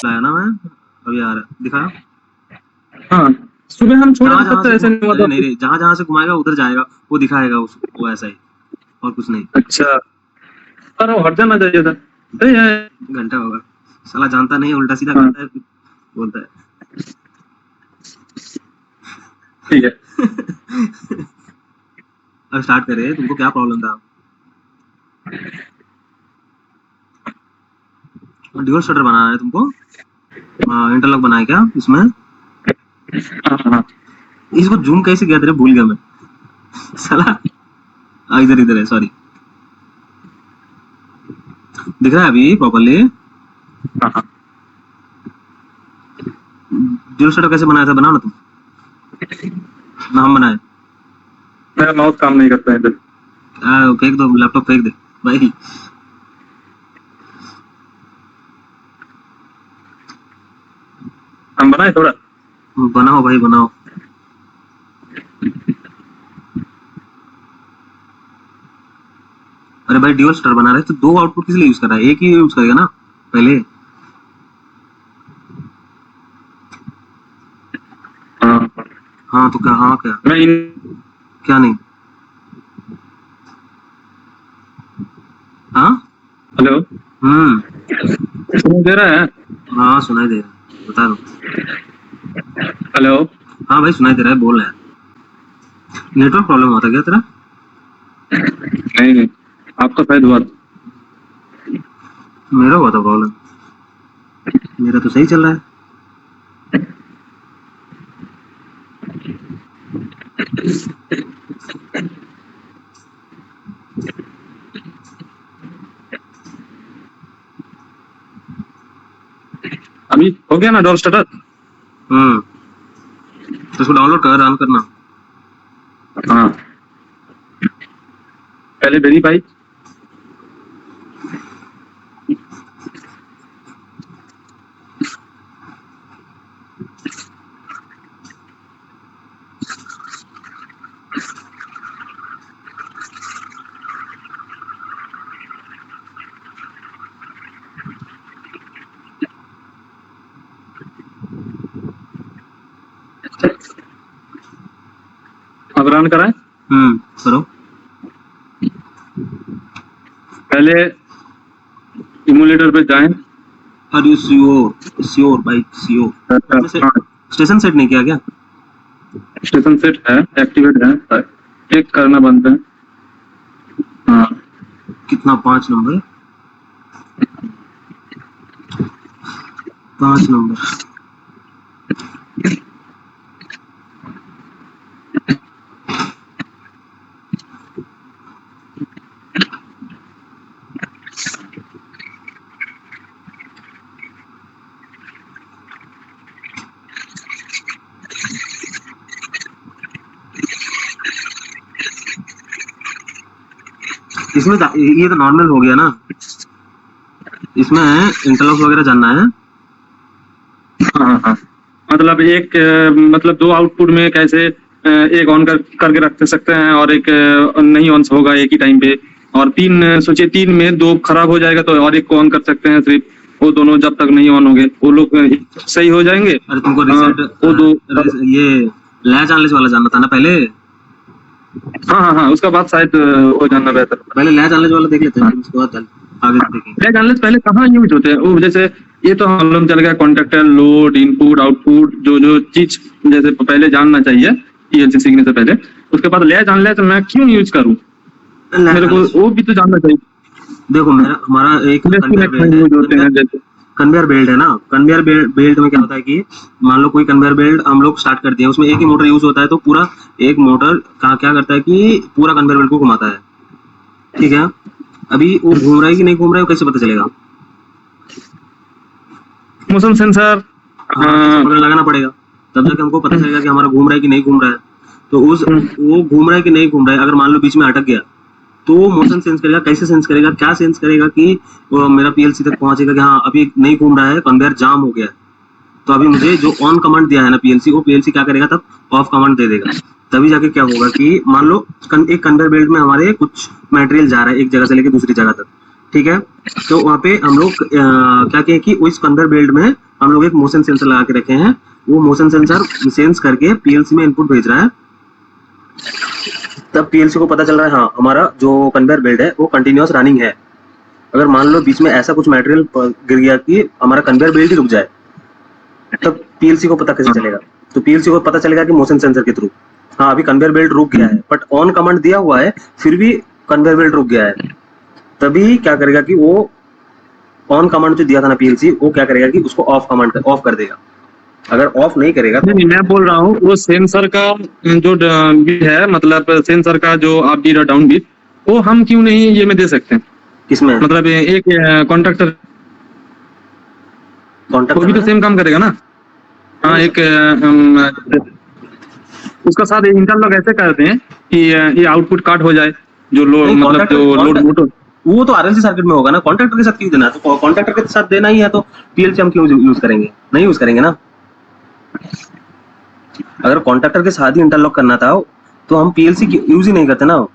लाया ना मैं अभी आ रहा दिखा। हाँ सुबह हम छोड़े जहाँ थे जहाँ तब तो से ऐसा नहीं हुआ था। नहीं रे, जहाँ जहाँ से घुमाएगा उधर जाएगा, वो दिखाएगा वो ऐसा ही, और कुछ नहीं। अच्छा अरे वो हट जाना चाहिए था। अरे यार, घंटा होगा साला, जानता नहीं, उल्टा सीधा हाँ करता है, बोलता है। ठीक है। अब स्टार्ट करे, तुमको क्या प्रॉब्लम था? ड्यूल शटर बनाना है तुमको? इंटरलॉक बनाए क्या इसमें? हाँ हाँ इसको जूम कैसे किया तेरे, भूल गया मैं साला। इधर इधर है, सॉरी। दिख रहा है अभी प्रॉपर्ली? हाँ हाँ। ड्यूल शटर कैसे बनाया था, बनाओ ना तुम, ना हम बनाए। मेरा माउस काम नहीं करता है इधर। फेंक दो लैपटॉप, फेंक दे भाई। हम बनाए थोड़ा। बनाओ भाई बनाओ। अरे भाई ड्यूल स्टार बना रहे तो दो आउटपुट किस लिए यूज कर रहा है, एक ही यूज करेगा ना पहले। हाँ हाँ तो क्या, हाँ क्या मैं इन क्या नहीं? हाँ हेलो सुनाई दे रहा है? हाँ सुनाई दे रहा है, बता दो। हेलो हाँ भाई सुनाई दे रहा है, बोल रहा है। नेटवर्क प्रॉब्लम हुआ था क्या तेरा? नहीं नहीं आपका शायद हुआ था। मेरा हुआ था प्रॉब्लम, मेरा तो सही चल रहा है। अभी हो गया ना डोर स्टार्टर? तो इसको डाउनलोड कर, रन करना। हाँ पहले वेरीफाई। अब रन कराएं। करो। पहले इमुलेटर पे जाएं। Are you sure? श्योर भाई श्योर। हाँ स्टेशन सेट नहीं किया क्या? स्टेशन सेट है, एक्टिवेट है, चेक करना बनता है। हाँ कितना, 5 नंबर? 5 नंबर। इसमें ये तो नॉर्मल हो गया ना, इसमें इंटरलॉक वगैरह जानना है। हाँ हाँ मतलब एक मतलब दो आउटपुट में कैसे एक ऑन करके रख सकते हैं और एक नहीं ऑन होगा एक ही टाइम पे। और तीन सोचिए तीन में दो खराब हो जाएगा तो और एक को ऑन कर सकते हैं सिर्फ। वो दोनों जब तक नहीं ऑन होंगे वो लोग सही हो जाएंगे। अरे तुमको रिसेट वो दो ये लैच अनलैच वाला जानना था ना पहले। हाँ हाँ हाँ उसका बाद शायद वो जानना बेहतर। पहले लैच अनलैच वाला देख लेते हैं, उसके बाद आगे देखेंगे। लैच अनलैच पहले कहाँ यूज होते हैं? वो जैसे ये तो मालूम चल गया कॉन्टेक्टर, लोड, इनपुट, आउटपुट, जो जो चीज जैसे पहले जानना चाहिए पीएलसी सीखने से पहले। उसके बाद लैच अनलैच मैं क्यों यूज करूँ? मेरे को वो भी तो जानना चाहिए। देखो मेरा हमारा एक कन्वेयर बेल्ट है ना, कन्वेयर बेल्ट में क्या होता है कि मान लो कोई कन्वेयर बेल्ट हम लोग स्टार्ट करते हैं, उसमें एक ही मोटर यूज होता है, तो पूरा एक मोटर क्या करता है कि पूरा कन्वेयर बेल्ट को घुमाता है, ठीक है? अभी वो घूम रहा है कि नहीं घूम रहा है, कैसे पता चलेगा? मोशन सेंसर पता लगाना पड़ेगा, तब जाके हमको पता चलेगा कि हमारा घूम रहा है कि नहीं घूम रहा है। तो उस वो घूम रहा है कि नहीं घूम रहा है, अगर मान लो बीच में अटक गया तो मोशन सेंस करेगा। कैसे सेंस करेगा, क्या सेंस करेगा कि मेरा पीएलसी तक पहुंचेगा कि हाँ अभी नहीं घूम रहा है, कन्वेयर जाम हो गया है। तो अभी मुझे जो ऑन कमांड दिया है ना पीएलसी, वो पीएलसी क्या करेगा, तब ऑफ कमांड दे देगा। तभी जाके क्या होगा कि मान लो एक कन्वेयर बेल्ट में हमारे कुछ मटेरियल जा रहा है एक जगह से लेकर दूसरी जगह तक, ठीक है। तो वहाँ पे हम लोग क्या किए कि उस कन्वेयर बेल्ट में हम लोग एक मोशन सेंसर लगा के रखे हैं। वो मोशन सेंसर सेंस करके पीएलसी में इनपुट भेज रहा है। तब पीएलसी को पता चल रहा है हाँ हमारा जो कन्वेयर बेल्ट है वो कंटिन्यूअस रनिंग है। अगर मान लो बीच में ऐसा कुछ मटेरियल गिर गया कि हमारा कन्वेयर बेल्ट ही रुक जाए, तब पीएलसी को पता कैसे चलेगा? तो पीएलसी को पता चलेगा कि मोशन सेंसर के थ्रू हाँ अभी कन्वेयर बेल्ट रुक गया है, बट ऑन कमांड दिया हुआ है फिर भी कन्वेयर बेल्ट रुक गया है। तभी क्या करेगा कि वो ऑन कमांड जो दिया था ना पीएलसी, वो क्या करेगा कि उसको ऑफ कमांड ऑफ कर देगा। अगर ऑफ नहीं करेगा तो नहीं, मैं बोल रहा हूँ वो सेंसर का जो बीट है, मतलब सेंसर का जो अप बीट और डाउन बीट, वो हम क्यों नहीं ये में दे सकते हैं? किसमें मतलब एक कॉन्ट्रैक्टर वो भी तो सेम काम करेगा ना। हाँ, एक उसका साथ इंटरलॉक ऐसे करते हैं कि ये आउटपुट काट हो जाए, जो लोड मतलब जो लोड मोटर वो तो आरएलसी सर्किट में होगा ना, कॉन्ट्रैक्टर के साथ क्यों देना? तो कॉन्ट्रैक्टर के साथ देना ही है तो पीएलसी हम क्यों यूज करेंगे? नहीं यूज करेंगे ना। अगर कॉन्ट्रैक्टर के साथ ही इंटरलॉक करना था तो हम पीएलसी यूज ही नहीं करते ना,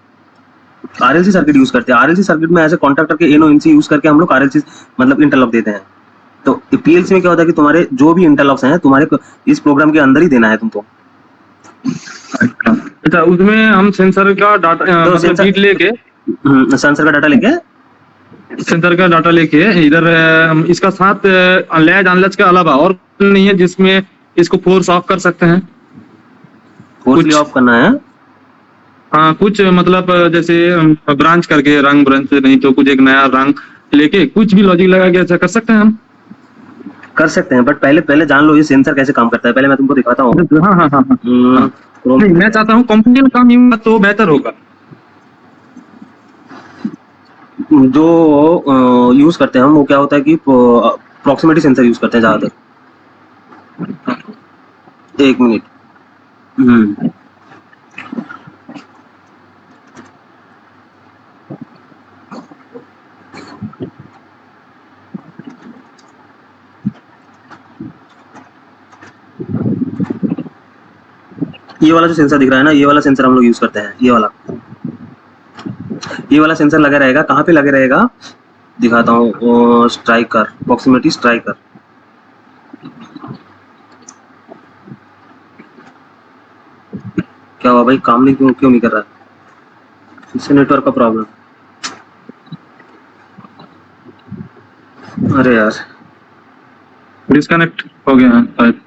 आरएलसी सर्किट यूज करते हैं। आरएलसी सर्किट में ऐसे कॉन्ट्रैक्टर के एनो इनसी यूज करके हम लोग आरएलसी मतलब इंटरलॉक देते हैं। तो पीएलसी में क्या होता है कि तुम्हारे जो भी इंटरलॉक्स हैं तुम्हारे इस प्रोग्राम के अंदर ही देना है तुमको। अच्छा, उसमें हम सेंसर का डाटा मतलब बीट लेके सेंसर का डाटा लेके इधर इसका साथ लैच अनलैच के अलावा और नहीं है जिसमें इसको फोर्स ऑफ कर सकते हैं? फोर्सली ऑफ करना है। हाँ, कुछ मतलब जैसे ब्रांच करके रंग ब्रांच नहीं तो कुछ एक नया रंग लेके कुछ भी लॉजिक लगा के ऐसा कर सकते हैं हम? कर सकते हैं, बट पहले जान लो ये सेंसर कैसे काम करता है। पहले मैं तुमको दिखाता हूँ। हाँ। नहीं, मैं चाहता हूँ कंपनी काम यूं तो बेहतर होगा। जो यूज करते हैं हम वो क्या होता है कि प्रॉक्सिमिटी सेंसर यूज करते हैं ज्यादातर। एक मिनट। ये वाला जो सेंसर दिख रहा है ना, ये वाला सेंसर हम लोग यूज करते हैं। ये वाला सेंसर लगा रहेगा। कहाँ पे लगे रहेगा दिखाता हूँ। Striker, proximity striker. क्या हुआ भाई, काम नहीं क्यों नहीं कर रहा है? इससे नेटवर्क का प्रॉब्लम। अरे यार, डिस्कनेक्ट हो गया शायद।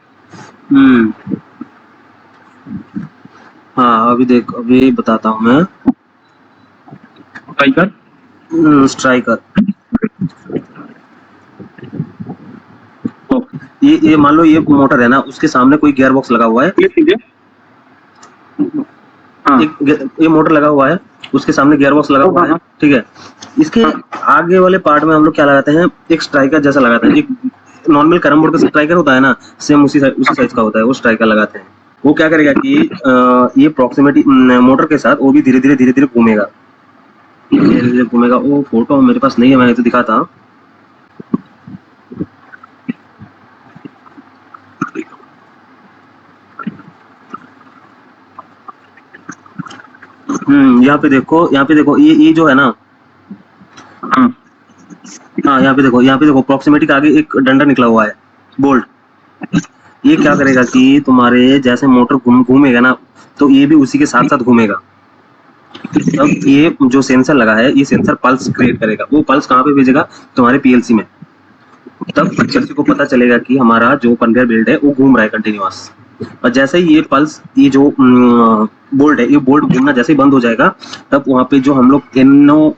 हाँ अभी देख, अभी बताता हूँ मैं। स्ट्राइकर ये मान लो ये मोटर है ना, उसके सामने कोई गियर बॉक्स लगा हुआ है। हाँ। ये मोटर लगा हुआ है, उसके सामने गियर बॉक्स लगा हुआ है, ठीक है। इसके आगे वाले पार्ट में हम लोग क्या लगाते हैं, एक स्ट्राइकर जैसा लगाते हैं। एक नॉर्मल कैरम बोर्ड का स्ट्राइकर होता है ना, सेम उसी साइज का होता है, वो स्ट्राइकर लगाते हैं। वो क्या करेगा कि ये प्रॉक्सिमिटी मोटर के साथ वो भी धीरे धीरे घूमेगा। वो फोटो मेरे पास नहीं है, मैंने तो दिखाता। यहाँ पे देखो ये जो है ना, हाँ यहाँ पे देखो प्रॉक्सिमिटी के आगे एक डंडा निकला हुआ है, बोल्ट। ये क्या करेगा कि तुम्हारे जैसे मोटर घूमेगा ना, तो ये भी उसी के साथ साथ घूमेगा। अब ये जो सेंसर लगा है, ये सेंसर पल्स क्रिएट करेगा। वो पल्स कहाँ पे भेजेगा? तुम्हारे पीएलसी में। तब पीएलसी को पता चलेगा कि हमारा जो कन्वेयर बेल्ट है वो घूम रहा है कंटिन्यूअस। और जैसे ही ये पल्स, ये जो बोल्ट है, ये बोल्ट घूमना जैसे ही बंद हो जाएगा, तब वहाँ पे जो हम लोग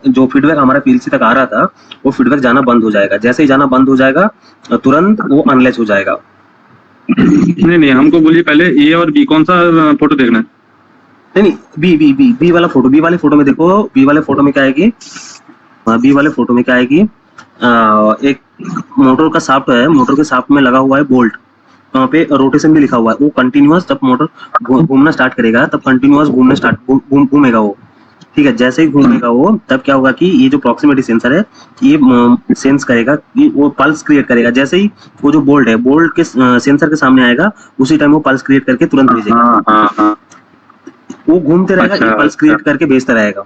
जो फीडबैक हमारा पीएलसी तक आ रहा था, वो फीडबैक जाना बंद हो जाएगा। जैसे ही जाना बंद हो जाएगा, तुरंत वो अनलैच हो जाएगा। नहीं, हमको बोलिए पहले ए और बी कौन सा फोटो देखना है? नहीं, बी वाला फोटो। बी वाले फोटो में देखो, बी वाले फोटो में क्या है कि एक मोटर का शाफ्ट है, मोटर के शाफ्ट में लगा हुआ है बोल्ट। वहाँ पे रोटेशन भी लिखा हुआ है। वो कंटिन्यूअस, जब मोटर घूमना स्टार्ट करेगा तब कंटिन्यूअस घूमेगा वो, ठीक है। जैसे ही घूमेगा वो, तब क्या होगा कि ये जो प्रॉक्सिमिटी सेंसर है, ये सेंस करेगा कि वो पल्स क्रिएट करेगा। जैसे ही वो जो बोल्ट है, बोल्ट के सेंसर के सामने आएगा, उसी टाइम वो पल्स क्रिएट करके तुरंत भेजेगा। वो घूमते रहेगा, ये पल्स क्रिएट करके भेजता रहेगा।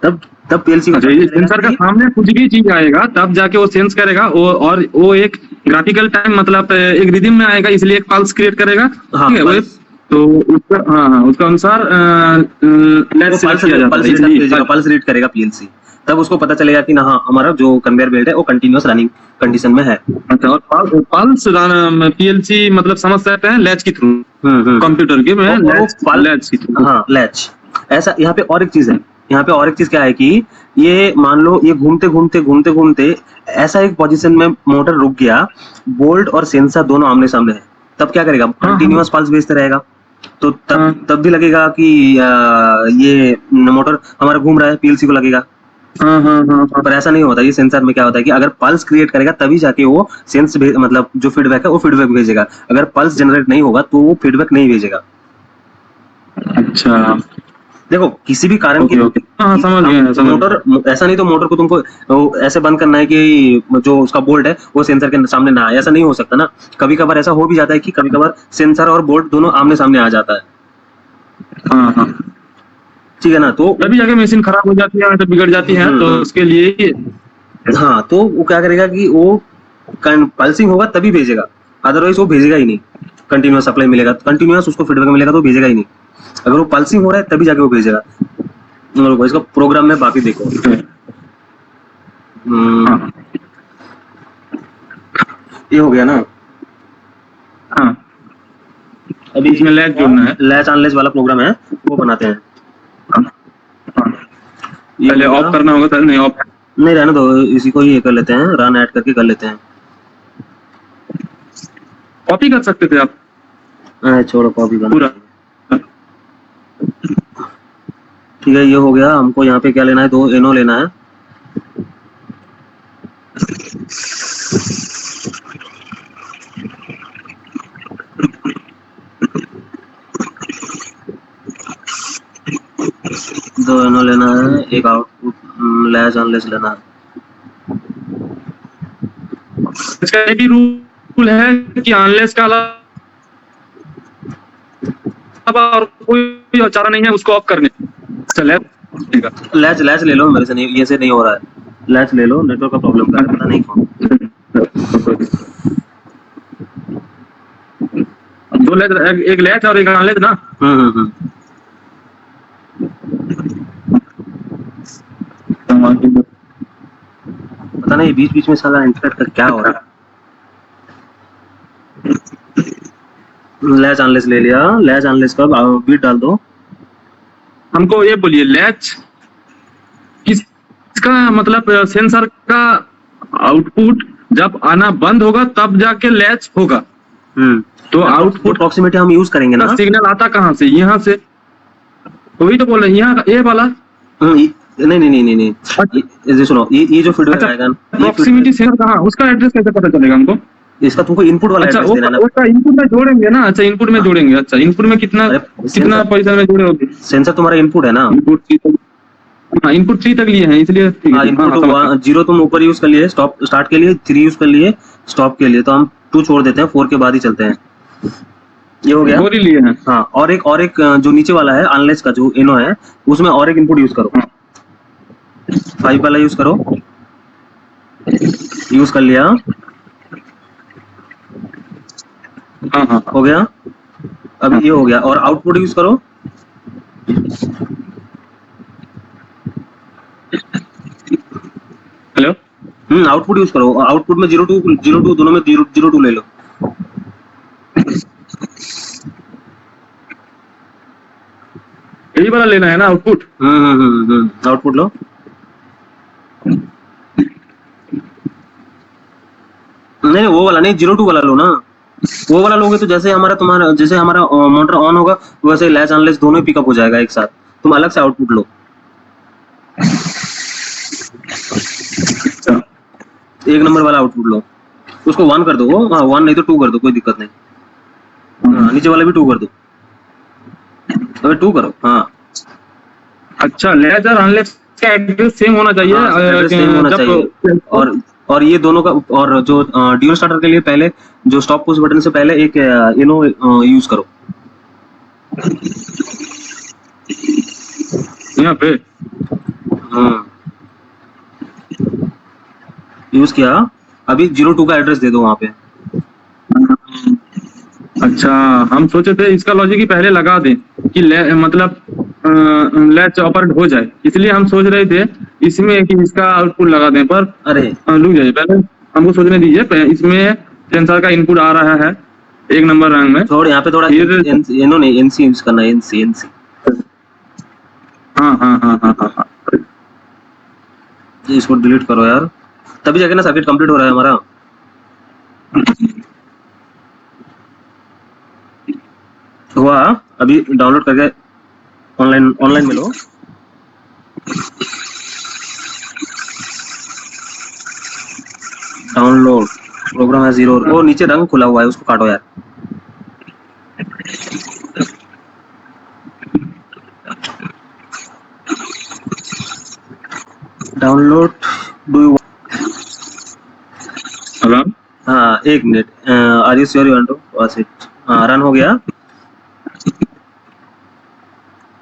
तब तब पीएलसी अच्छा, ये सेंसर का सामने कुछ भी चीज आएगा तब जाके वो सेंस करेगा, और वो एक ग्राफिकल टाइम मतलब एक रिदम में आएगा, इसलिए एक पल्स क्रिएट करेगा। हाँ, ठीक है, वो तो उसका हाँ उसका अनुसार लेट्स पल्स किया जाता है। पल्स रीड करेगा पीएलसी, तब उसको पता चलेगा कि हाँ हमारा जो कन्वेयर बेल्ट है वो कंटिन्यूअस रनिंग कंडीशन में है। अच्छा, और पल्स पीएलसी मतलब समझ सकते हैं लैच के थ्रू, कंप्यूटर के में लैच के थ्रू। हाँ लैच। ऐसा यहाँ पे और एक चीज है, यहाँ पे और एक चीज क्या है कि ये मान लो ये घूमते घूमते ऐसा एक पोजीशन में मोटर रुक गया, बोल्ट और सेंसर दोनों आमने सामने है, तब क्या करेगा? कंटिन्यूअस पल्स भेजते रहेगा, तो तब भी लगेगा कि ये मोटर हमारा घूम रहा है, पीएलसी को लगेगा। पर ऐसा नहीं होता। ये सेंसर में क्या होता है कि अगर पल्स क्रिएट करेगा तभी जाके वो सेंस मतलब जो फीडबैक है वो फीडबैक भेजेगा, अगर पल्स जनरेट नहीं होगा तो वो फीडबैक नहीं भेजेगा। अच्छा, देखो किसी भी कारण की समझ गए। मोटर ऐसा नहीं तो मोटर को तुमको ऐसे बंद करना है कि जो उसका बोल्ट है वो सेंसर के सामने ना आए, ऐसा नहीं हो सकता ना। कभी कभार ऐसा हो भी जाता है कि कभी कभार सेंसर और बोल्ट दोनों आमने सामने आ जाता है। ठीक है ना, तो तभी जाके मशीन खराब हो जाती है, तो बिगड़ जाती है, तो उसके लिए हाँ तो वो क्या करेगा कि वो पल्सिंग होगा तभी भेजेगा, अदरवाइज वो भेजेगा ही नहीं। कंटिन्यूअस सप्लाई मिलेगा, कंटिन्यूअस उसको फीडबैक मिलेगा तो भेजेगा ही नहीं। अगर वो पल्सिंग हो रहा है तभी जाके वो भेजेगा। इसका प्रोग्राम में बाकी देखो। ये हो गया ना। हाँ, अभी इसमें लैच जोड़ना है, लैच अनलैच वाला प्रोग्राम है वो बनाते हैं। पहले ऑफ करना होगा, सर नहीं ऑफ नहीं रहने दो, इसी को ही कर लेते हैं, रन ऐड करके कर लेते हैं। कॉपी कर सकते थे आप, छोड़ो कॉपी करना पूरा। ठीक है, ये हो गया। हमको यहाँ पे क्या लेना है? 2 एनो लेना है। दो एनो लेना है, एक आउटपुट लैच अनलैच लेना है। इसका एक ही रूल है कि अनलेस का अलावा और कोई चारा नहीं है उसको ऑफ करने। लैच ले लो, मेरे से नहीं, ये से नहीं हो रहा है। लैच ले लो, नेटवर्क का प्रॉब्लम कर रहा है, नहीं क्यों। 2 लैच, एक लैच और एक अनलेस ना। पता नहीं बीच बीच में साला इंटरनेट का क्या हो रहा है। लैच अनलेस ले लिया, लैच अनलेस का बीट डाल दो। हमको ये बोलिए, लैच इसका मतलब सेंसर का आउटपुट जब आना बंद होगा तब जाके लैच होगा। तो आउटपुट प्रॉक्सिमिटी हम यूज करेंगे ना। सिग्नल आता कहाँ से? यहाँ से, वही तो बोल रहे हैं, यहाँ ये वाला। नहीं ये सुनो, ये जो फीडबैक आएगा, प्रॉक्सिमिटी सेंसर कहाँ, उसका एड्रेस कैसे पता चलेगा हमको? इसका तुमको इनपुट वाला एड्रेस देना है। उसका इनपुट में जोड़ेंगे ना। अच्छा, इनपुट में जोड़ेंगे। अच्छा, इनपुट में कितना पैसा में जोड़े होगे? सेंसर तुम्हारा इनपुट है ना। इनपुट 3 तक लिए हैं, इसलिए इनपुट 0 तुम ऊपर यूज कर लिए, स्टॉप स्टार्ट के लिए 3 यूज कर लिए, स्टॉप के लिए तो हम 2 छोड़ देते हैं, 4 के बाद ही चलते हैं। ये हो गया, 4 ही लिए हैं। हाँ, और एक जो नीचे वाला है अनलेस का जो एनो है, उसमें और एक इनपुट यूज करो। 5 वाला यूज करो, यूज कर लिया। हाँ हो गया। अब ये हो गया, और आउटपुट यूज करो। हेलो, आउटपुट यूज करो। आउटपुट में 02 दोनों में 02 ले लो। यही वाला लेना है ना आउटपुट? Output low. नहीं वो वाला नहीं, 02 वाला लो ना। वो वाला लोगे तो जैसे हमारा मोटर ऑन होगा वैसे लैच अनलैच दोनों ही पिकअप हो जाएगा एक साथ। तुम अलग से आउटपुट लो। एक नंबर वाला आउटपुट लो, उसको 1 कर दो। हाँ 1 नहीं तो 2 कर दो, कोई दिक्कत नहीं। नीचे वाला भी 2 कर दो। अबे 2 करो। हाँ अच्छा, लैच और अनलैच का एड्रेस सेम होना चाहिए। और ये दोनों का, और जो ड्यूल स्टार्टर के लिए पहले जो स्टॉप पुश बटन से पहले एक इनो यूज करो यहाँ पे। यूज किया, अभी 02 का एड्रेस दे दो वहाँ पे। अच्छा, हम सोचे थे इसका लॉजिक ही पहले लगा दें कि मतलब लैच ऑपरेट हो जाए, इसलिए हम सोच रहे थे इसमें कि इसका आउटपुट लगा दें, पर अरे रुक जाइए, पहले हमको सोचने दीजिए। इसमें सेंसर का इनपुट आ रहा है 1 नंबर रैंक में, छोड़, यहाँ पे थोड़ा एनो नहीं, एनसी यूज करना है, एनसी एनसी। हाँ हाँ हाँ हाँ हाँ हाँ, इसको डिलीट करो यार, तभी जाके ना सर्किट कंप्लीट हो रहा है हमारा। हुआ, अभी डाउनलोड करके ऑनलाइन ऑनलाइन में लो। डाउनलोड प्रोग्राम है 0, वो नीचे रंग खुला हुआ है, उसको काटो यार। डाउनलोड डू यू, हेलो, हाँ 1 minute, are you sure you want to watch it? हाँ रन हो गया।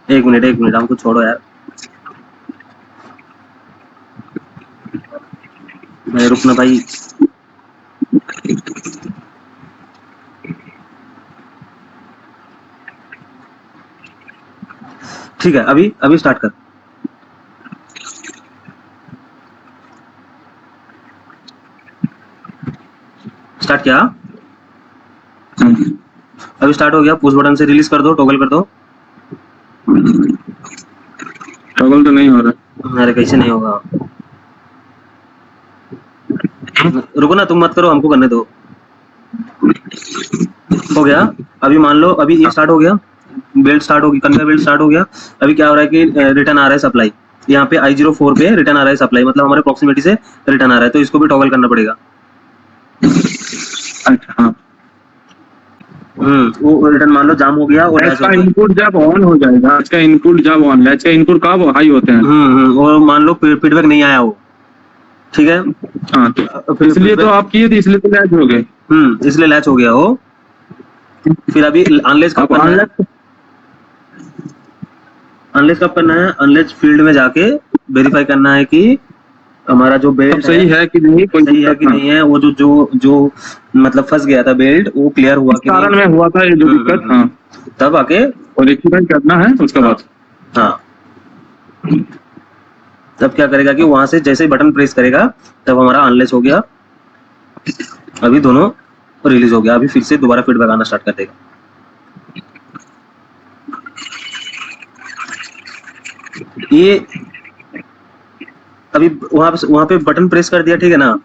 1 मिनट हमको छोड़ो यार, मैं रुकना भाई। ठीक है, अभी अभी स्टार्ट कर। स्टार्ट किया, अभी स्टार्ट हो गया। पुश बटन से रिलीज कर दो, टॉगल कर दो। टॉगल तो नहीं हो रहा। अरे कैसे नहीं होगा, रुको ना, तुम मत करो, हमको करने दो। हो गया, अभी मान लो अभी ये स्टार्ट हो गया, बेल्ट स्टार्ट होगी, कन्वेयर बेल्ट स्टार्ट हो गया। अभी क्या हो रहा है कि रिटर्न आ रहा है सप्लाई, यहाँ पे I04 पे रिटर्न आ रहा है सप्लाई, मतलब हमारे प्रॉक्सिमिटी से रिटर्न आ रहा है, तो इसको भी टॉगल करना पड़ेगा। अच्छा हाँ, वो रिटर्न मान लो जाम हो गया और लैच का इनपुट जब ऑन हो जाएगा, लैच का इनपुट जब ऑन, लैच का इनपुट कब हाई होते हैं? और मान लो फीडबैक नहीं आया वो, ठीक है, हाँ, तो इसलिए तो आप किए थे, इसलिए तो लैच हो गए। इसलिए लैच हो गया वो। फिर अभी अनलेस कब करना है? अनलेस कब करना है? अनलेस फील्ड में जाके वेरीफाई करना है कि हमारा जो बेल्ट सही है कि नहीं, कोई सही है कि नहीं है, वो जो जो जो मतलब फंस गया था बेल्ट, वो क्लियर हुआ कि कारण में हुआ था ये जो दिक्कत। हाँ, तब आके और रेक्टिफाई करना है उसके बाद। हाँ, तब क्या करेगा कि वहां से जैसे ही बटन प्रेस करेगा तब हमारा अनलेस हो गया, अभी दोनों रिलीज हो गया। अभी फिर से दोबारा फीडबैक आना स्टार्ट कर देगा। ये अभी वहां पे बटन प्रेस कर दिया, ठीक है ना?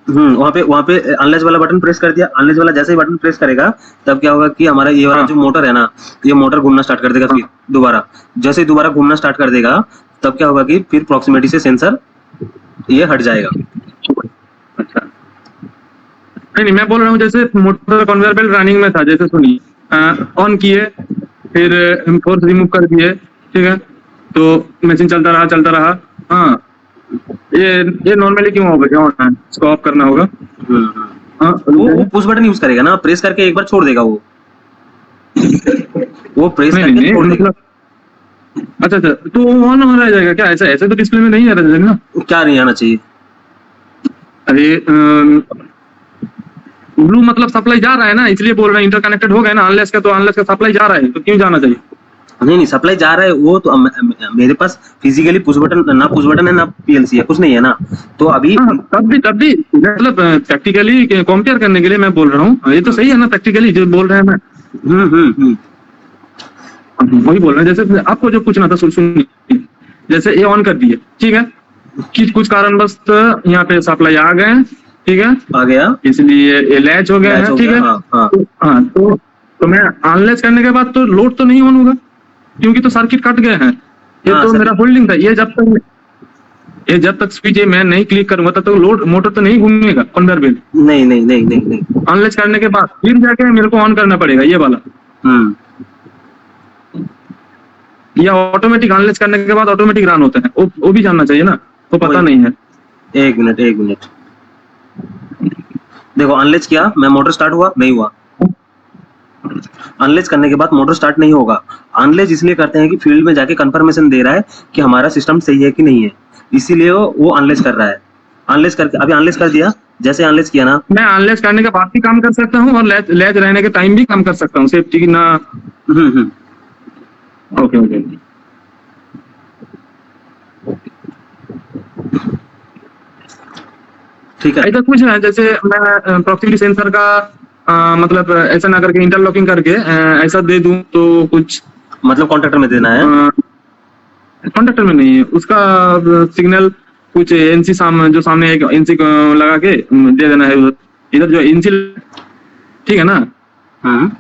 वहां पे अनलेस वाला बटन प्रेस कर दिया। अनलेस वाला जैसे ही बटन प्रेस करेगा तब क्या होगा कि हमारा ये वाला जो मोटर है ना, ये मोटर घूमना स्टार्ट कर देगा। फिर दोबारा जैसे ही दोबारा घूमना स्टार्ट कर देगा तब क्या होगा कि फिर प्रॉक्सिमिटी से सेंसर ये हट जाएगा। अच्छा, नहीं मैं बोल रहा हूँ जैसे मोटर कन्वेयर बेल्ट रनिंग में था, जैसे सुनिए, ऑन किए, फिर फोर्स रिमूव कर दिए, ठीक है, तो मशीन चलता रहा। हाँ, ये नॉर्मली क्यों होगा? इसको ऑफ करना होगा। हाँ, वो पुश बटन यूज करेगा ना, प्रेस करके एक बार छोड़ देगा वो प्रेस करके छोड़ देगा। अच्छा, तो ऑन हो रह जाएगा क्या? ऐसे तो डिस्प्ले में नहीं आ रहा ना? क्या नहीं आना चाहिए? अरे ब्लू मतलब सप्लाई जा रहा है ना, इसलिए बोल रहे हैं, इंटरकनेक्टेड हो गए ना। अनलेस का सप्लाई जा रहा है, तो क्यों जाना चाहिए? नहीं सप्लाई जा रहा है वो तो मेरे पास फिजिकली पुश बटन है ना पीएलसी है, कुछ नहीं है ना, तो अभी तब भी मतलब प्रैक्टिकली कंपेयर करने के लिए मैं बोल रहा हूँ। ये तो सही है ना, प्रैक्टिकली जो बोल रहे हैं मैं। वही बोल रहे हैं, जैसे आपको जो पूछना था सुनिए, जैसे ये ऑन कर दिए, ठीक है, कुछ कारणवश यहाँ पे सप्लाई आ गए, ठीक है, आ गया, इसलिए ये लैच हो गया है, ठीक है। हाँ, तो मैं अनलैच करने के बाद तो लोड तो नहीं ऑन होगा, क्योंकि तो सर्किट कट गए हैं। ये तो मेरा होल्डिंग था, ये जब तक स्विच मैं नहीं क्लिक करूंगा तब तक लोड मोटर तो नहीं घूमेगा, कन्वेयर बेल्ट। नहीं। अनलैच करने के बाद फिर जाके मेरे को ऑन करना पड़ेगा ये वाला। या ऑटोमेटिक अनलैच करने के बाद ऑटोमेटिक रन होते हैं, वो भी जानना चाहिए ना, वो पता नहीं है। एक मिनट देखो, अनलैच किया मैं, मोटर स्टार्ट हुआ नहीं हुआ। अनलैच करने के बाद मोटर स्टार्ट नहीं होगा। अनलैच इसलिए करते हैं कि फील्ड में जाके कंफर्मेशन दे रहा है कि हमारा सिस्टम सही है कि नहीं है। इसीलिए वो अनलेस कर रहा है। अनलेस करके अभी अनलेस कर दिया, जैसे अनलेस किया ना, मैं अनलेस करने के बाद भी काम कर सकता हूँ और लैच रहने के टाइम भी काम कर सकता हूँ, सेफ्टी की ना। हम्म, ओके ओके। ठीक है। ऐसा कुछ है जैसे मैं प्रॉक्सिमिटी सेंसर का मतलब ऐसा ना करके इंटरलॉकिंग करके ऐसा दे दूं तो कुछ मतलब कॉन्ट्रैक्टर में देना है। कॉन्ट्रैक्टर में नहीं है उसका सिग्नल, कुछ एनसी जो सामने एक एनसी लगा के दे देना है उधर, इधर जो एनसी, ठीक है ना। हम्म,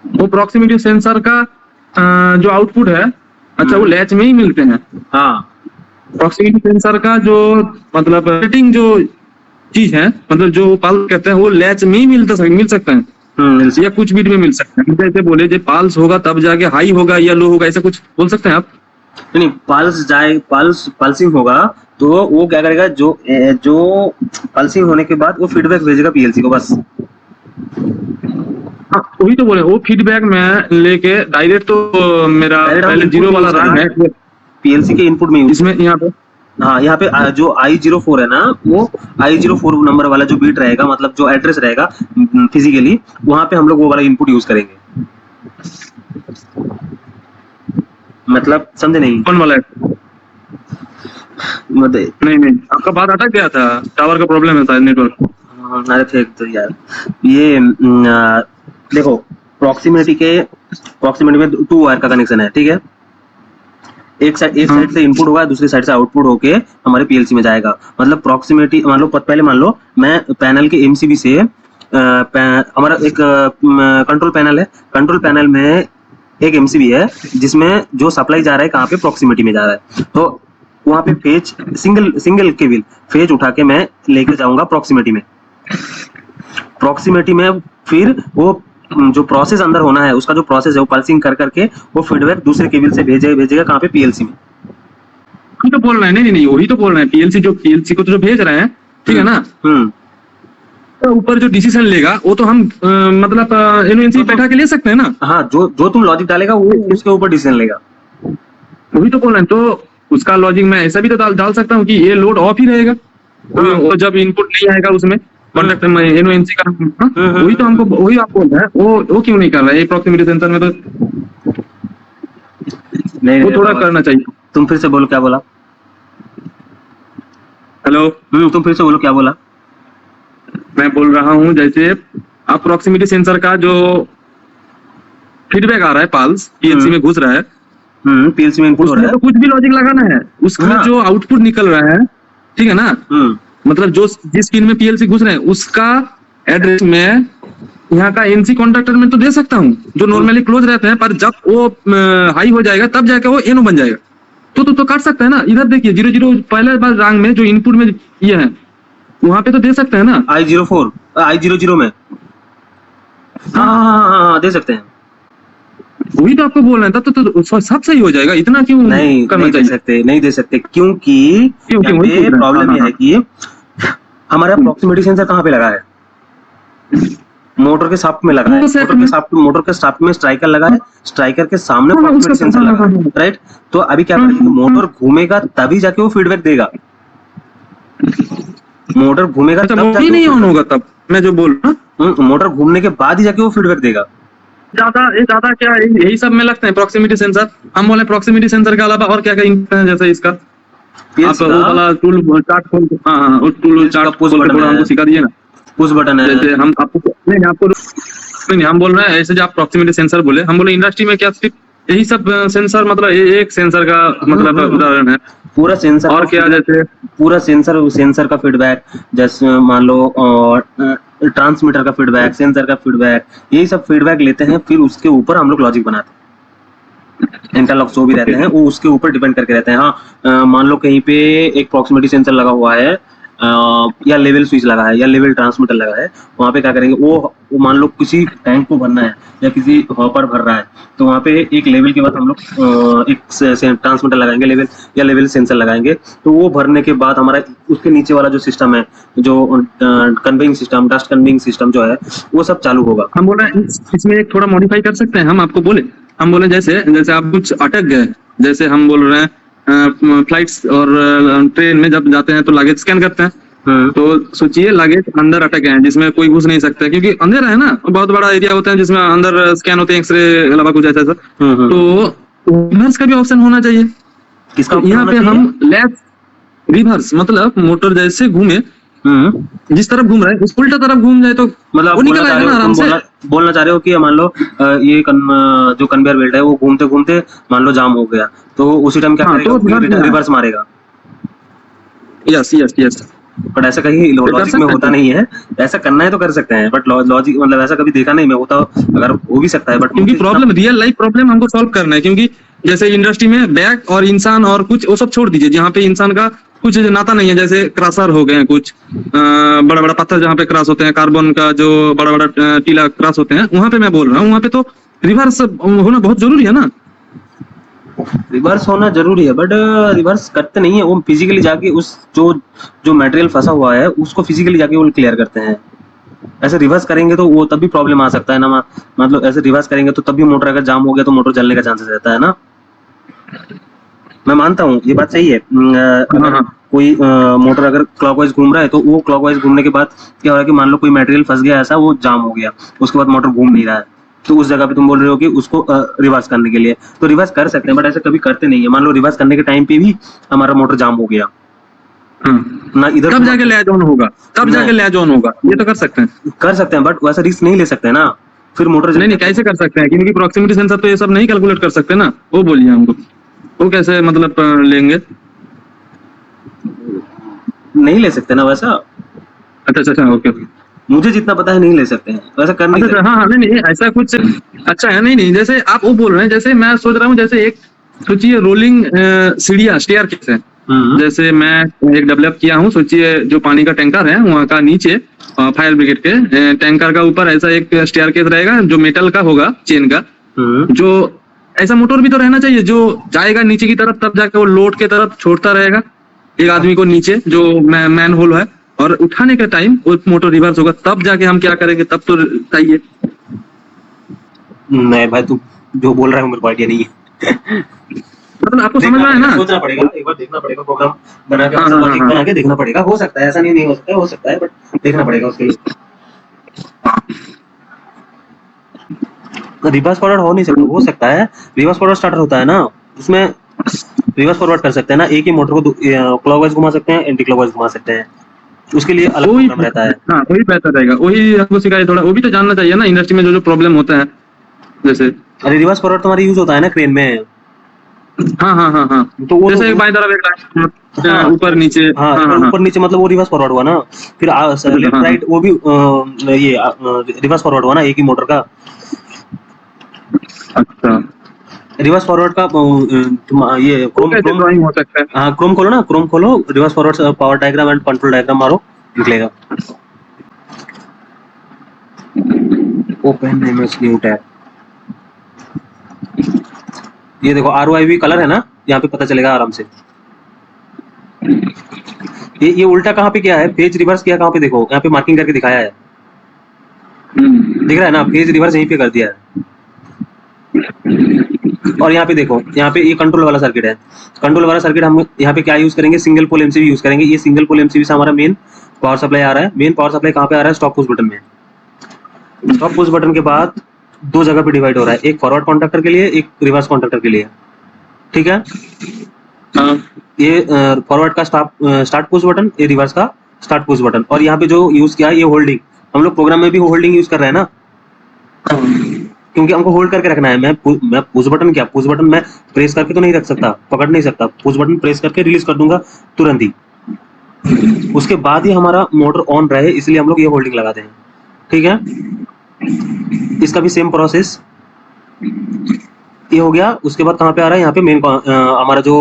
वो प्रॉक्सिमिटी सेंसर का जो आउटपुट है, अच्छा वो लैच में ही मिलते हैं। हाँ प्रॉक्सिमिटी सेंसर का जो मतलब रेटिंग जो चीज है, मतलब जो पल्स कहते हैं, वो लैच में ही मिल सकते हैं या कुछ बीट में मिल सकते हैं। जैसे बोले जो पल्स होगा तब जाके हाई होगा या लो होगा, ऐसा कुछ बोल सकते हैं आप? नहीं, पल्सिंग होगा तो वो क्या करेगा, जो पल्सिंग होने के बाद वो फीडबैक भेजेगा पीएलसी को बस। हाँ वही तो बोले, वो फीडबैक में लेके डायरेक्ट तो मेरा पहले जीरो वाला रन है पीएलसी के इनपुट में इसमें, यहाँ पे हाँ यहाँ पे जो I04 है ना, वो I04 नंबर वाला जो बीट रहेगा, मतलब जो एड्रेस रहेगा फिजिकली, वहां पे हम लोग वो वाला इनपुट यूज करेंगे। मतलब समझे नहीं? कौन वाला है? नहीं आपका बात अटक गया था, टावर का प्रॉब्लम है शायद, नेटवर्क। अरे थे तो यार, ये देखो, प्रॉक्सिमिटी में 2 वायर का कनेक्शन है, ठीक है। एक साइड से इनपुट होगा, दूसरी साइड से आउटपुट होके हमारे पीएलसी में जाएगा। मतलब प्रॉक्सिमिटी, मान लो पहले मान लो मैं पैनल के एमसीबी से हमारा एक कंट्रोल पैनल है, कंट्रोल पैनल में एक एमसीबी है जिसमें जो सप्लाई जा रहा है कहाँ पे, प्रॉक्सिमिटी में जा रहा है। तो वहां पे फेज सिंगल केबल फेज उठा के मैं लेके जाऊंगा प्रॉक्सिमिटी में फिर वो जो प्रोसेस अंदर होना है, उसका जो प्रोसेस है वो पल्सिंग कर करके वो फीडबैक दूसरे केबल से भेजेगा कहाँ पे, पीएलसी में। वही तो बोल रहे हैं, नहीं वही तो बोल रहे हैं, पीएलसी को तो जो भेज रहे हैं, ठीक है ना। तो ऊपर जो डिसीजन लेगा वो तो हम मतलब एनओएनसी बैठा के ले सकते हैं ना। हाँ, जो तुम लॉजिक डालेगा वो उसके ऊपर डिसीजन लेगा। वही तो बोल रहे हैं, तो उसका लॉजिक मैं ऐसा भी तो डाल सकता हूँ कि ये लोड ऑफ ही रहेगा, वो जब इनपुट नहीं आएगा उसमें कॉन्टेक्ट में एनओएनसी का। वही तो हमको, वही आप बोल रहे हैं, वो क्यों नहीं कर रहा है प्रॉक्सिमिटी सेंसर में? तो नहीं, वो थोड़ा करना चाहिए। तुम फिर से बोलो, क्या बोला? हेलो, तुम फिर से बोलो, क्या बोला? मैं बोल रहा हूँ जैसे आप प्रॉक्सिमिटी सेंसर का जो फीडबैक आ रहा है, पल्स पीएलसी में घुस रहा है, पीएलसी में इनपुट हो रहा है, तो कुछ भी लॉजिक लगाना है, उसका जो आउटपुट निकल रहा है, ठीक है ना। मतलब जो जिस पिन में पीएलसी घुस रहे हैं उसका एड्रेस में यहाँ का एनसी कॉन्ट्रैक्टर में तो दे सकता हूँ, जो नॉर्मली क्लोज रहते हैं, पर जब वो हाई हो जाएगा तब जाके वो एनो बन जाएगा, तो काट सकता है ना। इधर देखिए 00 पहले बार रंग में जो इनपुट में ये है वहां पे तो दे सकते हैं ना, I04 I00 में। हाँ, दे सकते हैं। वही तो आपको बोल रहे हैं, तब तो सब सही हो जाएगा, इतना क्यों करना चाहिए? नहीं दे सकते, क्योंकि प्रॉब्लम ये है कि हमारा प्रॉक्सिमिटी सेंसर कहाँ पे लगा है, मोटर के शाफ्ट में लगा है, मोटर के शाफ्ट में स्ट्राइकर लगा है, स्ट्राइकर के सामने प्रॉक्सिमिटी सेंसर लगा है, राइट। तो अभी क्या करेंगे, मोटर घूमेगा तभी जाके वो फीडबैक देगा, मोटर घूमेगा तब जाके नहीं ऑन होगा, तब मैं जो बोल रहा हूँ मोटर घूमने के बाद ही जाके वो फीडबैक देगा। ज्यादा क्या यही सब में लगता है प्रॉक्सिमिटी सेंसर। हम बोले प्रॉक्सिमिटी सेंसर के अलावा और क्या क्या है, जैसे इसका आप वो वाला टूल चार्ट खोल, हाँ उस टूल चार्ट खोल के थोड़ा हमको सिखा दीजिए ना। पुश बटन है, जैसे हम आपको नहीं हम बोल रहे हैं ऐसे, जो आप प्रॉक्सिमिटी सेंसर बोले, हम बोले इंडस्ट्री में क्या सिर्फ यही सब सेंसर, मतलब एक सेंसर का मतलब उदाहरण है पूरा सेंसर। और क्या, जैसे पूरा सेंसर का फीडबैक, जैसे मान लो ट्रांसमीटर का फीडबैक, सेंसर का फीडबैक, यही सब फीडबैक लेते हैं, फिर उसके ऊपर हम लोग लॉजिक बनाते हैं। इंटरलॉक जो भी रहते हैं वो उसके ऊपर डिपेंड करके रहते हैं। हाँ, मान लो कहीं पे एक प्रॉक्सिमिटी सेंसर लगा हुआ है, या लेवल स्विच लगा है, या लेवल ट्रांसमीटर लगा है, वहाँ पे क्या करेंगे, वो मान लो किसी टैंक को भरना है या किसी हॉपर भर रहा है, तो वहाँ पे एक लेवल के बाद हम लोग एक ट्रांसमीटर लगाएंगे, लेवल सेंसर लगाएंगे। तो वो भरने के बाद हमारा उसके नीचे वाला जो सिस्टम है, जो conveying system, dust conveying system जो है, वो सब चालू होगा। हम बोल रहे हैं इसमें एक थोड़ा मॉडिफाई कर सकते हैं हम, आपको बोले हम बोले जैसे जैसे आप कुछ अटक गए, जैसे हम बोल रहे हैं फ्लाइट्स और ट्रेन में जब जाते हैं तो लगेज स्कैन करते हैं, तो सोचिए लगेज अंदर अटक गए हैं जिसमें कोई घुस नहीं सकता, क्योंकि अंधेरा है ना, बहुत बड़ा एरिया होता है जिसमें अंदर स्कैन होते हैं, एक्सरे अलावा कुछ ऐसा ऐसा। तो रिवर्स का भी ऑप्शन होना चाहिए। किसका तो option यहाँ होना पे चाहिए? हम लेफ्ट रिवर्स मतलब मोटर जैसे घूमे, जिस तरफ घूम रहा है उस उल्टा तरफ घूम जाए तो मतलब आप वो निकल बोलना चाह आएगा रहे ना हो, आराम से। बोलना चाह रहे हो कि मान लो ये जो कन्वेयर बेल्ट है वो घूमते घूमते मान लो जाम हो गया, तो उसी टाइम क्या हाँ करेगा, तो वो रिवर्स में आए। रिवर्स मारेगा। यस यस यस, बट ऐसा कहीं कर लॉजिक में सकते होता हैं, नहीं है। ऐसा करना है तो कर सकते हैं, बट लॉजिक मतलब ऐसा कभी देखा नहीं मैं, होता अगर हो भी सकता है, बट क्योंकि मुझे जितना प्रॉब्लम रियल लाइफ प्रॉब्लम हमको सॉल्व करना है। क्योंकि जैसे इंडस्ट्री में बैग और इंसान और कुछ वो सब छोड़ दीजिए, जहाँ पे इंसान का कुछ नाता नहीं है, जैसे क्रॉसर हो गए हैं कुछ बड़ा बड़ा पत्थर जहाँ पे क्रॉस होते हैं, कार्बन का जो बड़ा बड़ा टीला क्रॉस होते हैं, वहां पे मैं बोल रहा हूँ, वहां पे तो रिवर्स होना बहुत जरूरी है ना। रिवर्स होना जरूरी है, बट रिवर्स करते नहीं है वो, फिजिकली जाके उस जो जो मटेरियल फंसा हुआ है उसको फिजिकली जाके वो क्लियर करते हैं। ऐसे रिवर्स करेंगे तो वो तब भी प्रॉब्लम आ सकता है ना, मतलब ऐसे रिवर्स करेंगे तो तब भी मोटर अगर जाम हो गया तो मोटर जलने का चांसेस रहता है ना। मैं मानता हूँ ये बात सही है। हाँ अगर हाँ कोई मोटर अगर क्लॉकवाइज घूम रहा है तो वो क्लॉकवाइज घूमने के बाद क्या हो रहा है कि मान लो कोई मटेरियल फंस गया ऐसा, वो जाम हो गया, उसके बाद मोटर घूम नहीं रहा है, तो उस जगह पे तुम बोल रहे हो कि उसको रिवर्स करने के लिए तो रिवर्स कर सकते हैं, बट ऐसा कभी करते नहीं है। मान लो रिवर्स करने के टाइम पे भी हमारा मोटर जाम हो गया हाँ, ना, इधर तब जाके लैच ऑन होगा, तब जाके लैच ऑन होगा, ये तो कर सकते हैं। कर सकते हैं, बट वैसा रिस्क नहीं ले सकते ना, फिर मोटर नहीं नहीं, कैसे कर सकते हैं, क्योंकि प्रॉक्सिमिटी सेंसर तो ये सब नहीं कैलकुलेट कर सकते ना। वो बोलिए हमको, वो कैसे मतलब लेंगे। नहीं ले सकते ना वैसा, अच्छा अच्छा अच्छा, ओके। मुझे जितना पता है नहीं ले सकते हैं, वैसा कर नहीं अच्छा अच्छा, सकते। हाँ हाँ, नहीं नहीं ऐसा कुछ अच्छा है। नहीं नहीं, जैसे आप वो बोल रहे हैं, जैसे मैं सोच रहा हूँ जैसे एक सोचिए रोलिंग सीढ़ियाँ स्टेयर केस है, जैसे मैं एक डेवलप किया हूँ, सोचिए जो पानी का टैंकर है वहाँ का नीचे फायर ब्रिगेड के टैंकर का ऊपर ऐसा एक स्टेयर केस रहेगा जो मेटल का होगा, चेन का, जो ऐसा मोटर भी तो रहना चाहिए जो जाएगा नीचे की तरफ, तब जाके वो लोड के तरफ छोड़ता रहेगा एक आदमी को नीचे, जो मैन होल है, और उठाने के टाइम वो मोटर रिवर्स होगा, तब जाके हम क्या करेंगे, तब तो चाहिए। नहीं भाई, तू जो बोल रहा है मेरे को आइडिया नहीं है। मतलब आपको समझ में आया ना। सोचना पड़ेगा, एक बार देखना पड़ेगा, प्रोग्राम बना के हाँ हाँ हाँ हाँ, बना के देखना पड़ेगा। हो सकता है, ऐसा नहीं हो सकता है, बट देखना पड़ेगा उसके लिए। रिवर्स फॉरवर्ड हो नहीं सकता, हो सकता है रिवर्स फॉरवर्ड स्टार्टर होता है ना, उसमें रिवर्स फॉरवर्ड कर सकते हैं ना, एक ही मोटर को क्लॉकवाइज घुमा सकते हैं, एंटी क्लॉकवाइज घुमा सकते हैं, उसके लिए अलग वही, प्रोग्राम रहता है। हाँ वही बेहतर रहेगा, वही हमको सिखाए थोड़ा, वो भी तो जानना चाहिए ना इंडस्ट्री में जो जो प्रॉब्लम होता है जैसे। अरे रिवर्स फॉरवर्ड तुम्हारा यूज होता है ना क्रेन में, हाँ हाँ हाँ हाँ, तो वो जैसे एक बाएं तरफ एक हाँ ऊपर नीचे, हाँ, हाँ हाँ हाँ, ऊपर नीचे मतलब वो रिवर्स फॉरवर्ड हुआ ना, फिर लेफ्ट हाँ हाँ, राइट वो भी ये रिवर्स फॉरवर्ड हुआ ना एक ही मोटर का। अच्छा रिवर्स फॉरवर्ड का ये वो क्रोम कैसे क्रोम ड्राइंग हो सकता है। हाँ, क्रोम खोलो ना, क्रोम खोलो, reverse forward power diagram and control diagram मारो, निकलेगा। ओपन इमेज न्यू टैब, ये देखो ROIV कलर है ना, यहाँ पे पता चलेगा आराम से। ये उल्टा कहाँ पे किया है, पेज रिवर्स किया कहाँ पे, देखो यहाँ पे मार्किंग करके दिखाया है, दिख रहा है ना, पेज रिवर्स यहीं पे कर दिया है। और यहाँ पे देखो, यहाँ पे ये कंट्रोल वाला सर्किट है, कंट्रोल वाला सर्किट हम यहाँ पे क्या यूज करेंगे, सिंगल पोल एमसीबी यूज करेंगे। ये सिंगल पोल एमसीबी से हमारा मेन पावर सप्लाई आ रहा है। मेन पावर सप्लाई कहाँ पे आ रहा है, स्टॉप पुश बटन में। स्टॉप पुश बटन के बाद दो जगह पे डिवाइड हो रहा है, एक फॉरवर्ड कॉन्टैक्टर के लिए, एक रिवर्स कॉन्टैक्टर के लिए, ठीक है। ये फॉरवर्ड का स्टार्ट पुश बटन, ये रिवर्स का स्टार्ट पुश बटन। और यहाँ पे जो यूज किया है ये होल्डिंग, हम लोग प्रोग्राम में भी होल्डिंग यूज कर रहे हैं ना, क्योंकि हमको होल्ड करके रखना है। मैं पुश बटन क्या, पुश बटन मैं प्रेस करके तो नहीं रख सकता, पकड़ नहीं सकता, पुश बटन प्रेस करके रिलीज कर दूंगा तुरंत ही, उसके बाद ही हमारा मोटर ऑन रहे, इसलिए हम लोग ये होल्डिंग लगाते हैं, ठीक है। इसका भी सेम प्रोसेस, ये हो गया। उसके बाद कहाँ पे आ रहा है, यहाँ पे मेन हमारा जो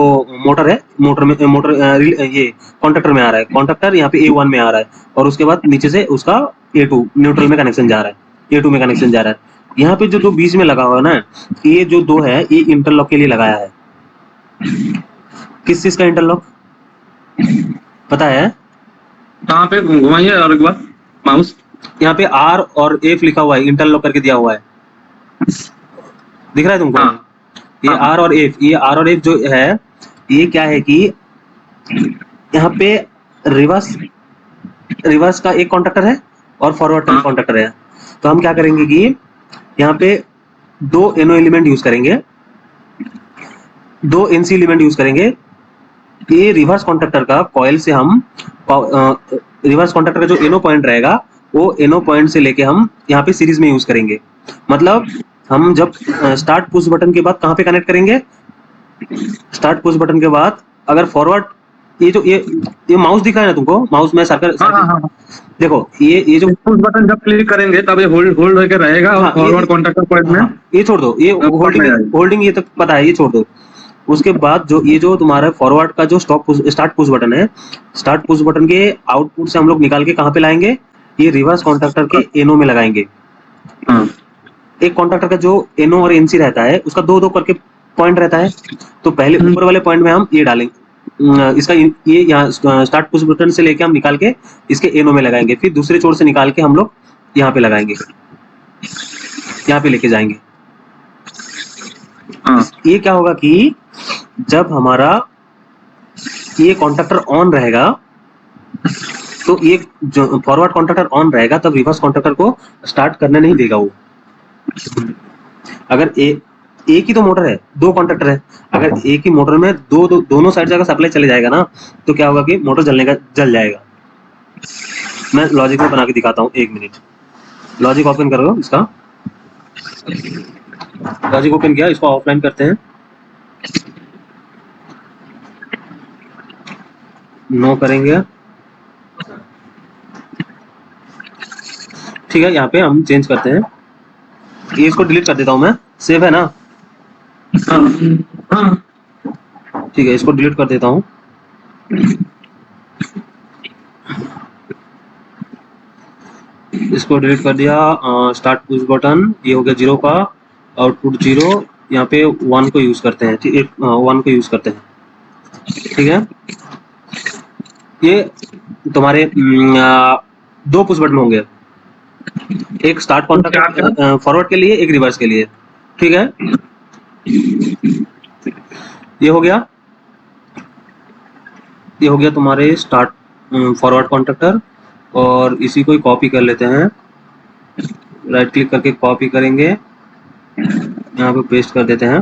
मोटर है, ये कॉन्ट्रैक्टर में आ रहा है, कॉन्ट्रैक्टर यहाँ पे A1 में आ रहा है, और उसके बाद नीचे से उसका A2 न्यूट्रल में कनेक्शन जा रहा है, A2 में कनेक्शन जा रहा है। यहाँ पे जो दो बीच में लगा हुआ है ना, ये जो दो है ये इंटरलॉक के लिए लगाया है। किस चीज का इंटरलॉक पता है, कहाँ पे घुमाइए और एक बार माउस, यहाँ पे R और F लिखा हुआ है, इंटरलॉक करके दिया हुआ है। दिख रहा है तुमको? हाँ ये हाँ आर और एफ, ये आर और एफ जो है, ये क्या है कि यहाँ पे रिवर्स रिवर्स का एक कॉन्ट्रैक्टर है और फॉरवर्ड का एक हाँ कॉन्ट्रैक्टर है। तो हम क्या करेंगे कि यहाँ पे दो एनो एलिमेंट यूज करेंगे, दो एनसी एलिमेंट यूज करेंगे। ये रिवर्स कॉन्ट्रैक्टर का कॉइल से हम रिवर्स कॉन्ट्रैक्टर का जो एनो पॉइंट रहेगा वो एनो पॉइंट से लेके हम यहाँ पे सीरीज में यूज करेंगे। मतलब हम जब स्टार्ट पुश बटन के बाद कहाँ पे कनेक्ट करेंगे, स्टार्ट पुश बटन के बाद अगर फॉरवर्ड, ये जो ये माउस दिखा है ना तुमको, माउस में सर्कल हाँ हाँ सर्कल, हाँ। देखो ये जो, पुश बटन जब क्लिक करेंगे तब ये होल्ड होल्ड होकर रहेगा और हाँ फॉरवर्ड कॉन्टैक्टर पॉइंट में हाँ ये छोड़ दो, ये पकड़ होल्डिंग जाएगी। होल्डिंग ये तो पता है, ये छोड़ दो। उसके बाद जो ये जो तुम्हारा फॉरवर्ड का जो स्टार्ट पुश बटन है, स्टार्ट पुश बटन के आउटपुट से हम लोग निकाल के कहाँ पे लाएंगे, ये रिवर्स कॉन्ट्रैक्टर के एनो में लगाएंगे। हाँ एक कॉन्ट्रैक्टर का जो एनो और एनसी रहता है उसका दो दो करके पॉइंट रहता है, तो पहले ऊपर वाले पॉइंट में हम ये डालेंगे, इसका ये यहाँ स्टार्ट पुश बटन से लेके हम निकाल के इसके एनो में लगाएंगे, फिर दूसरे छोर से निकाल के हम लोग यहाँ पे लगाएंगे, यहाँ पे लेके जाएंगे। हाँ ये क्या होगा कि जब हमारा ये कॉन्ट्रैक्टर ऑन रहेगा, तो ये जो फॉरवर्ड कॉन्ट्रैक्टर ऑन रहेगा तब रिवर्स कॉन्ट्रैक्टर को स्टार्ट करने नहीं देगा वो। अगर एक ही तो मोटर है, दो कॉन्ट्रैक्टर है, अगर एक ही मोटर में दोनों साइड से अगर सप्लाई चले जाएगा ना, तो क्या होगा कि मोटर जल जाएगा। मैं लॉजिक में बना के दिखाता हूँ, एक मिनट। लॉजिक ओपन करो इसका, लॉजिक ओपन किया, इसको ऑफलाइन करते हैं। नो करेंगे, ठीक है। यहाँ पे हम चेंज करते हैं, ये इसको डिलीट कर देता हूँ मैं, सेव है ना, हाँ ठीक है, इसको डिलीट कर देता हूँ। इसको डिलीट कर दिया। स्टार्ट पुश बटन ये हो गया 0 का, आउटपुट 0, यहाँ पे 1 को यूज करते हैं, ठीक है, 1 को यूज करते हैं, ठीक है। ये तुम्हारे दो पुश बटन होंगे, एक स्टार्ट कॉन्टैक्ट फॉरवर्ड के लिए, एक रिवर्स के लिए, ठीक है। ये हो गया, ये हो गया तुम्हारे स्टार्ट फॉरवर्ड कॉन्ट्रैक्टर। और इसी को कॉपी कर लेते हैं, राइट क्लिक करके कॉपी करेंगे, यहाँ पे पेस्ट कर देते हैं,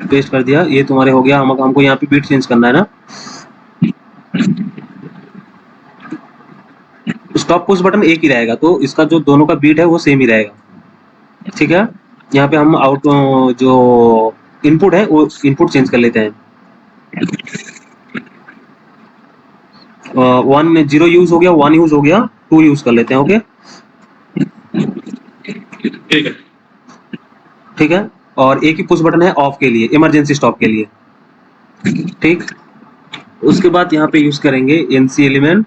पेस्ट कर दिया। ये तुम्हारे हो गया, हमको यहाँ पे बीट चेंज करना है ना। स्टॉप पुश बटन एक ही रहेगा, तो इसका जो दोनों का बीट है वो सेम ही रहेगा, ठीक है। यहाँ पे हम आउट जो इनपुट है वो इनपुट चेंज कर लेते हैं। 1 में 0 यूज हो गया, 1 यूज हो गया, 2 यूज कर लेते हैं, ओके, ठीक है। ठीक है। और एक ही पुश बटन है ऑफ के लिए, इमरजेंसी स्टॉप के लिए, ठीक। उसके बाद यहाँ पे यूज करेंगे एनसी एलिमेंट,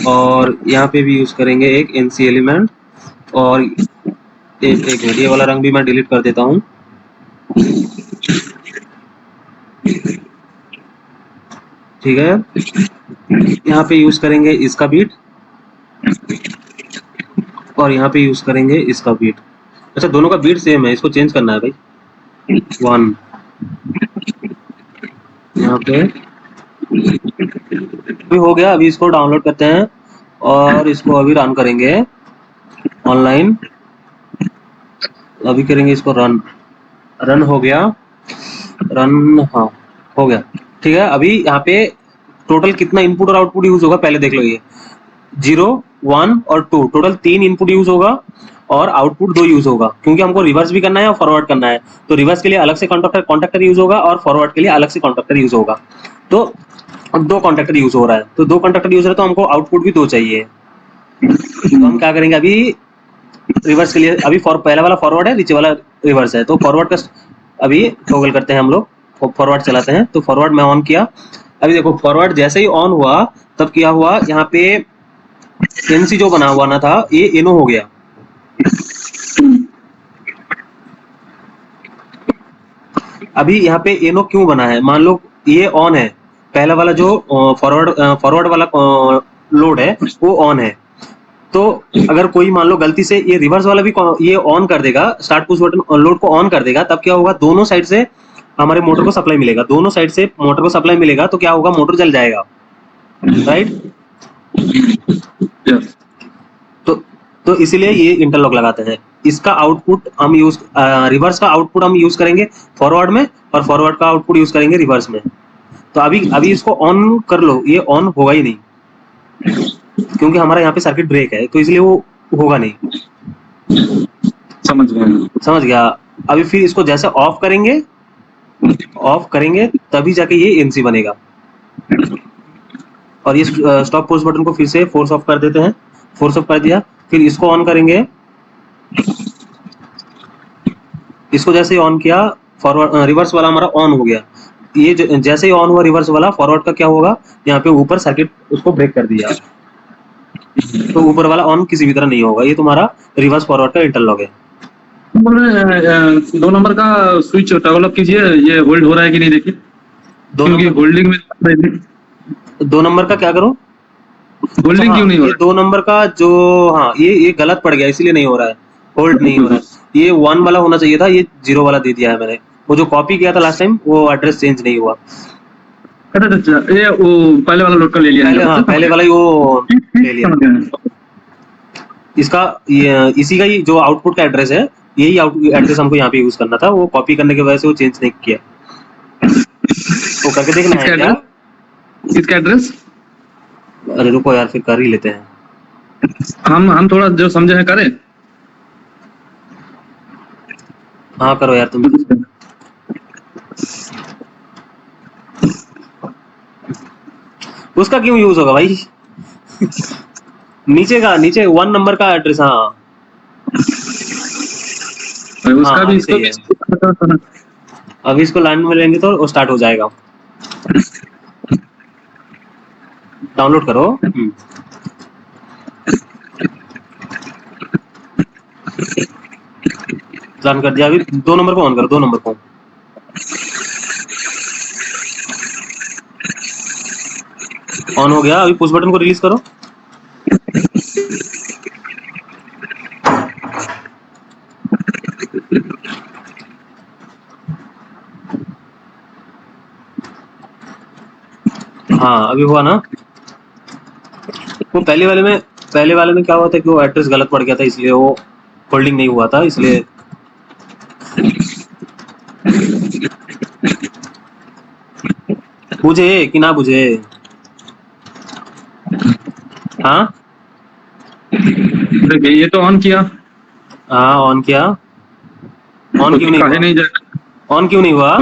और यहाँ पे भी यूज करेंगे एक एनसी एलिमेंट। और एक मिनट, ये वाला रंग भी मैं डिलीट कर देता हूँ, ठीक है। यहाँ पे यूज करेंगे इसका बीट, और यहाँ पे यूज करेंगे इसका बीट। अच्छा, दोनों का बीट सेम है, इसको चेंज करना है भाई। 1 यहाँ पे भी हो गया। अभी इसको डाउनलोड करते हैं और इसको अभी रन करेंगे ऑनलाइन। अभी करेंगे इसको रन, रन हो गया, रन, हाँ हो गया, ठीक है। अभी यहाँ पे टोटल कितना इनपुट और आउटपुट यूज होगा पहले देख लो। ये 0, 1 और 2, टोटल 3 इनपुट यूज होगा और आउटपुट 2 यूज होगा, क्योंकि हमको रिवर्स भी करना है और फॉरवर्ड करना है। तो रिवर्स के लिए अलग से कॉन्ट्रैक्टर यूज होगा और फॉरवर्ड के लिए अलग से कॉन्ट्रैक्टर यूज होगा। तो 2 कॉन्ट्रैक्टर यूज हो रहा है, तो 2 कॉन्ट्रैक्टर यूज हो रहा है, तो हमको आउटपुट भी 2 चाहिए। तो हम क्या करेंगे, अभी रिवर्स के लिए, अभी पहला वाला फॉरवर्ड है, नीचे वाला रिवर्स है, तो फॉरवर्ड का अभी टॉगल करते हैं हम लोग, फॉरवर्ड चलाते हैं। तो फॉरवर्ड में ऑन किया, अभी देखो फॉरवर्ड जैसे ही ऑन हुआ तब क्या हुआ, यहाँ पे एनसी जो बना हुआ ना था, ये एनो हो गया। अभी यहाँ पे एनो क्यों बना है, मान लो ये ऑन है, पहला वाला जो फॉरवर्ड वाला लोड है वो ऑन है, तो अगर कोई मान लो गलती से ये रिवर्स वाला भी ये ऑन कर देगा, स्टार्ट पुश बटन लोड को ऑन कर देगा, तब क्या होगा, दोनों साइड से हमारे मोटर को सप्लाई मिलेगा, दोनों साइड से मोटर को सप्लाई मिलेगा, तो क्या होगा, मोटर जल जाएगा, राइट। यस। तो इसीलिए ये इंटरलॉक लगाते हैं। इसका आउटपुट हम यूज, रिवर्स का आउटपुट हम यूज करेंगे फॉरवर्ड में, और फॉरवर्ड का आउटपुट यूज करेंगे रिवर्स में। तो अभी इसको ऑन कर लो, ये ऑन होगा ही नहीं, क्योंकि हमारा यहाँ पे सर्किट ब्रेक है, तो इसलिए वो होगा नहीं। समझ गया। अभी फिर इसको जैसे ऑफ करेंगे तभी जाके ये एनसी बनेगा। और ये स्टॉप पुश बटन को फिर से फोर्स ऑफ कर देते हैं, फोर्स ऑफ कर दिया, फिर इसको ऑन करेंगे, इसको जैसे ही ऑन किया, फॉरवर्ड रिवर्स वाला हमारा ऑन हो गया। ये जैसे ही ऑन हुआ रिवर्स वाला, फॉरवर्ड का क्या होगा, यहाँ पे ऊपर सर्किट उसको ब्रेक कर दिया, तो ऊपर वाला ऑन किसी भी तरह नहीं होगा। ये तुम्हारा रिवर्स फॉरवर्ड का इंटरलॉक है। 2 नंबर का स्विच टॉगल अप कीजिए, ये होल्ड हो रहा है कि नहीं देखिए, क्योंकि होल्डिंग में 2 नंबर का क्या करो, होल्डिंग क्यों नहीं हो ये रहा? 2 नंबर का जो, हाँ ये गलत पड़ गया, इसीलिए नहीं हो रहा है, होल्ड नहीं हो रहा है। ये 1 वाला होना चाहिए था, ये 0 वाला दे दिया है मैंने। वो जो कॉपी किया था लास्ट टाइम, वो एड्रेस चेंज नहीं हुआ। अच्छा, ये वो पहले वाला लोड का ले लिया है। हाँ, पहले वाला ही वो ले लिया। इसका इसी का ही जो आउटपुट का एड्रेस है, यही एड्रेस हमको यहाँ पे यूज करना था, वो कॉपी करने की वजह से वो चेंज नहीं किया। वो करके देखना है क्या? इसका एड्रेस? अरे रुको यार, फिर कर ही लेते हैं। हम थोड़ा जो समझे हैं करें। हाँ करो यार तुम। उसका क्यों यूज होगा भाई? नीचे 1 नंबर का एड्रेस। हाँ उसका हाँ, भी इसको भी अभी इसको लाइन में लेंगे तो वो स्टार्ट हो जाएगा। डाउनलोड करो। रन कर दिया। अभी 2 नंबर को ऑन करो, 2 नंबर को ऑन हो गया। अभी पुश बटन को रिलीज करो। हाँ अभी हुआ ना। वो पहले वाले में क्या हुआ था कि वो एड्रेस गलत पड़ गया था, इसलिए वो होल्डिंग नहीं हुआ था, इसलिए। बुझे कि ना बुझे? हाँ देखिए, ये तो ऑन किया। हाँ ऑन किया। ऑन क्यों नहीं हुआ? ऑन क्यों नहीं हुआ?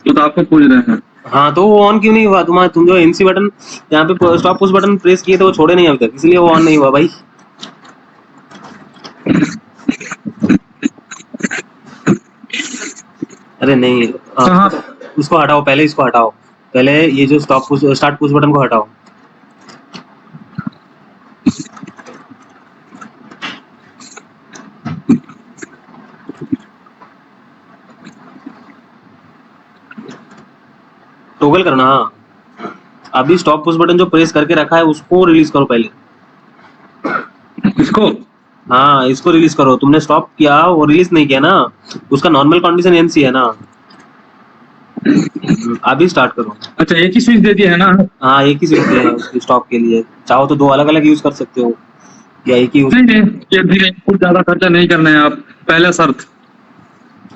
तो आपको पूछ रहे हैं। हाँ तो वो ऑन क्यों नहीं हुआ? तुम जो एनसी बटन यहाँ पे स्टॉप पुश बटन प्रेस किए थे, वो छोड़े नहीं अभी तक, इसलिए वो ऑन नहीं हुआ भाई। अरे नहीं, उसको हटाओ पहले, इसको हटाओ पहले, ये जो स्टार्ट पुश बटन को हटाओ। टोगल करना। हाँ अभी स्टॉप पुश बटन जो प्रेस करके रखा है उसको रिलीज करो पहले। इसको? हाँ इसको रिलीज करो। तुमने स्टॉप किया, वो रिलीज नहीं किया ना, उसका नॉर्मल कंडीशन एनसी है ना। अभी स्टार्ट करो। अच्छा, एक ही स्विच दे दिया है ना? हाँ एक ही स्विच है उसकी स्टॉप के लिए। चाहो तो 2 अलग अलग यूज कर सकते हो, या एक ही यूज। नहीं, ये भी इनपुट ज्यादा खर्चा नहीं करना है आप, पहला शर्त।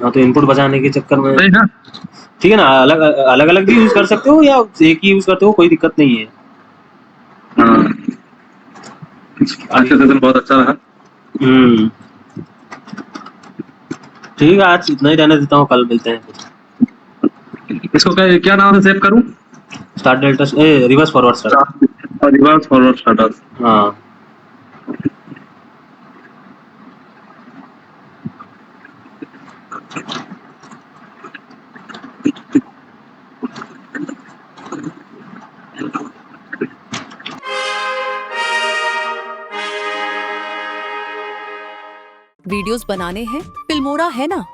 हाँ तो इनपुट बचाने के चक्कर में सही ना? ठीक है ना, अलग अलग भी यूज कर सकते हो, या एक ही यूज करते हो, कोई दिक्कत नहीं है। हाँ, आज का सेशन बहुत अच्छा रहा। ठीक है, आज इतना ही रहने देता हूँ, कल मिलते हैं। इसको क्या नाम से सेव करूं? Start delta, reverse forward start. Reverse forward starter. हाँ वीडियोस बनाने हैं, फिल्मोरा है ना।